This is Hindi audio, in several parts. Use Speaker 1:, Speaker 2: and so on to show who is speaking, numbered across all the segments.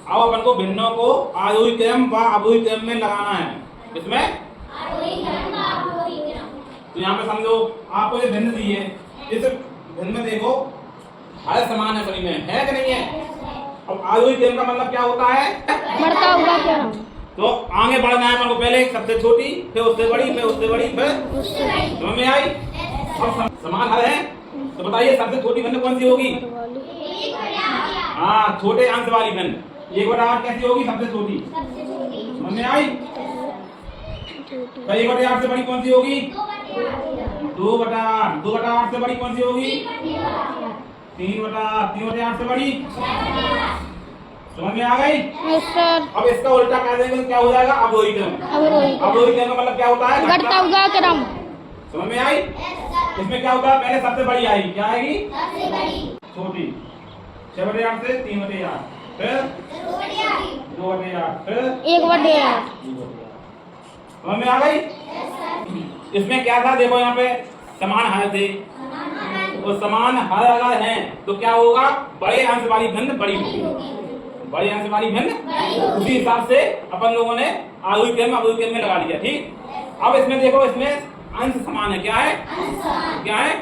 Speaker 1: अब अपन को भिन्नों को आरोही क्रम व अवरोही क्रम में लगाना है। इसमें तो यहाँ पे समझो आपको ये भिन्न दिए, इस भिन्न में देखो हर समान है, सभी में है कि नहीं है। अब आरोही क्रम का मतलब क्या होता है?
Speaker 2: बढ़ता हुआ क्रम।
Speaker 1: तो आगे बढ़ना है अपन को, पहले सबसे छोटी, फिर उससे बड़ी, फिर उससे बड़ी, फिर समझ में आई। अब समान हर है तो बताइए सबसे छोटी भिन्न कौन सी होगी? हाँ, छोटे अंश वाली भिन्न 1/8 कैसी होगी? सबसे छोटी। समझ में आई। तो 1/8 से बड़ी कौन सी होगी? 2/8। 2/8 से बड़ी कौन सी होगी? 3/8 से बड़ी। समझ में आ गई?
Speaker 2: सर
Speaker 1: अब इसका उल्टा कर देंगे तो क्या हो जाएगा? अवरोही क्रम। अवरोही क्रम का मतलब क्या होता है?
Speaker 2: घटता हुआ क्रम।
Speaker 1: समझ में आई। इसमें क्या होता है? पहले सबसे बड़ी आएगी, क्या आएगी? छोटी। 6/8 से 3/8, फिर 2/8, फिर
Speaker 2: 1/8।
Speaker 1: समझ में आ गई। इसमें क्या था? देखो यहाँ पे समान हर थे, और समान हर अगर हैं तो क्या होगा? बड़े अंश वाली भिन्न बड़ी होगी। बड़े अंश वाली भिन्न उसी हिसाब से अपन लोगों ने आरोही क्रम अवरोही क्रम में लगा दिया। ठीक। अब इसमें देखो, इसमें अंश समान है। क्या है? क्या है?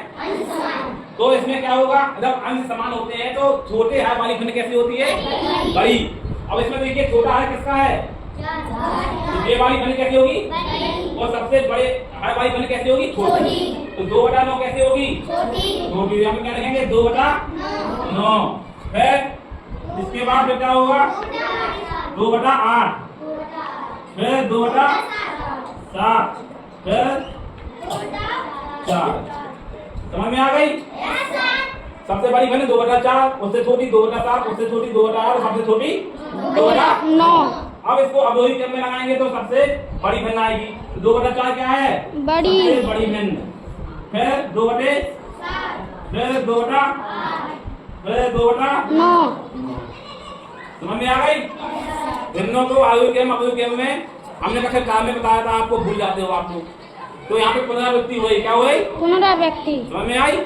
Speaker 1: तो इसमें क्या होगा? जब अंश समान होते हैं तो छोटे हर वाली भिन्न कैसी होती है? बड़ी। अब इसमें देखिए छोटा हर किसका है? तो ये वाली भिन्न कैसी होगी? और सबसे बड़े हर वाली भिन्न कैसी होगी? छोटी। तो 2/9 कैसी होगी? छोटी। हम क्या लिखेंगे? 2/9। फिर इसके बाद फिर क्या होगा? 2/8, फिर 2/7, फिर 4। समझ में आ गई। सबसे बड़ी भिन्न 2/4, उससे छोटी 2/7, उससे छोटी 2/8, सबसे छोटी 2/9। अब इसको अवरोही क्रम में लगाएंगे तो सबसे बड़ी भिन्न आएगी। 2/4 क्या है?
Speaker 2: बड़ी।
Speaker 1: सबसे बड़ी भिन्न। फिर 2/7, फिर 2/8, फिर 2/9। समझ में आ गई। भिन्नों को आरोही क्रम अवरोही क्रम में हमने कक्षा 4 में बताया था, आपको भूल जाते हो आप लोग। तो यहाँ पे पुनरावृत्ति हुई। क्या हुई?
Speaker 2: पुनरावृत्ति।
Speaker 1: समझ में आई।